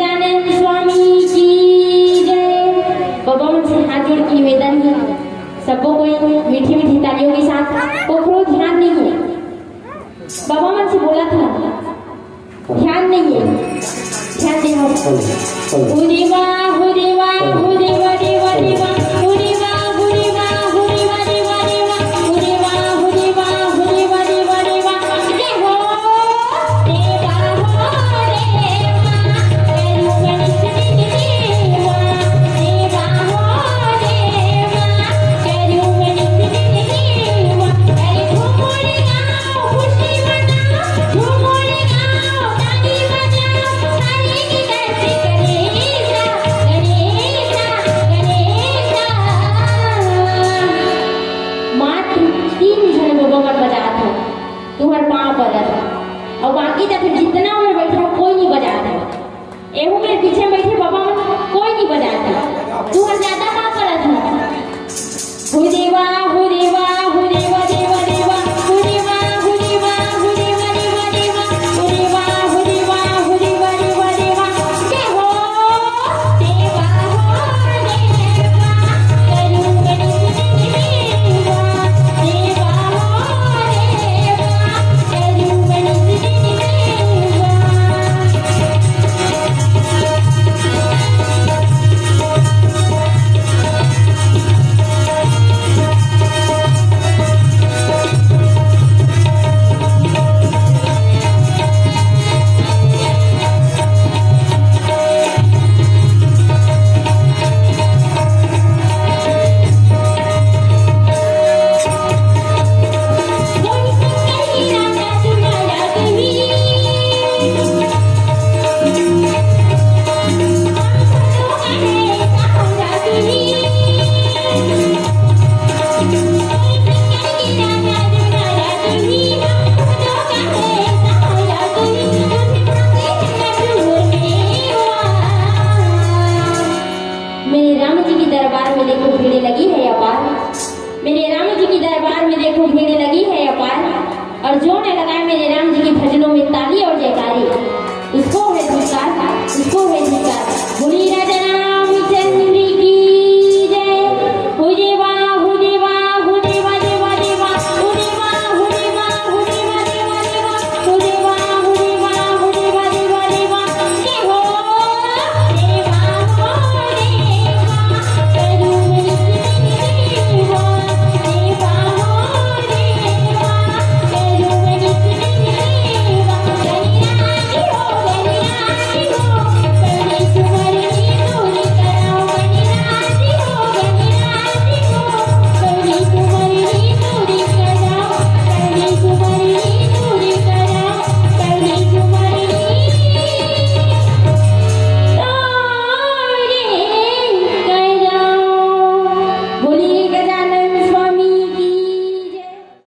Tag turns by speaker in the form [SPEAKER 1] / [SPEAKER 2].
[SPEAKER 1] गजानन स्वामी की जय। बाबा मुझसे हाथ जोड़ के निवेदन है, सबको कोई मीठी मीठी तालियों के साथ कोई ध्यान नहीं है। बाबा मुझसे बोला था ध्यान नहीं है, ध्यान देना। हुरीवा हुरीवा हुरीवा देवा देवा हुरीवा हुरीवा हुरीवा देवा देवा हुरीवा हुरीवा हुरीवा देवा देवा जय हो देवा हो देवा तेरू गणेश देवा देवा हो देवा तेरू गणेश देवा अरे झूमोरे गाओ खुशी मनाओ झूमोरे गाओ ताली बजाओ ताली की धरती गणेशा गणेशा गणेशा। मात्र 3 जन बाबा मत बजा था, तुम्हारे पाँव बजा था और बाकी तो फिर जितना उधर बैठा कोई नहीं बजा था। एहू मेरे पीछे बैठे बाबा मत कोई नहीं बजा था, तुम्हारे ज्यादा पाँव पड़ा था। हुदेवा हुदेवा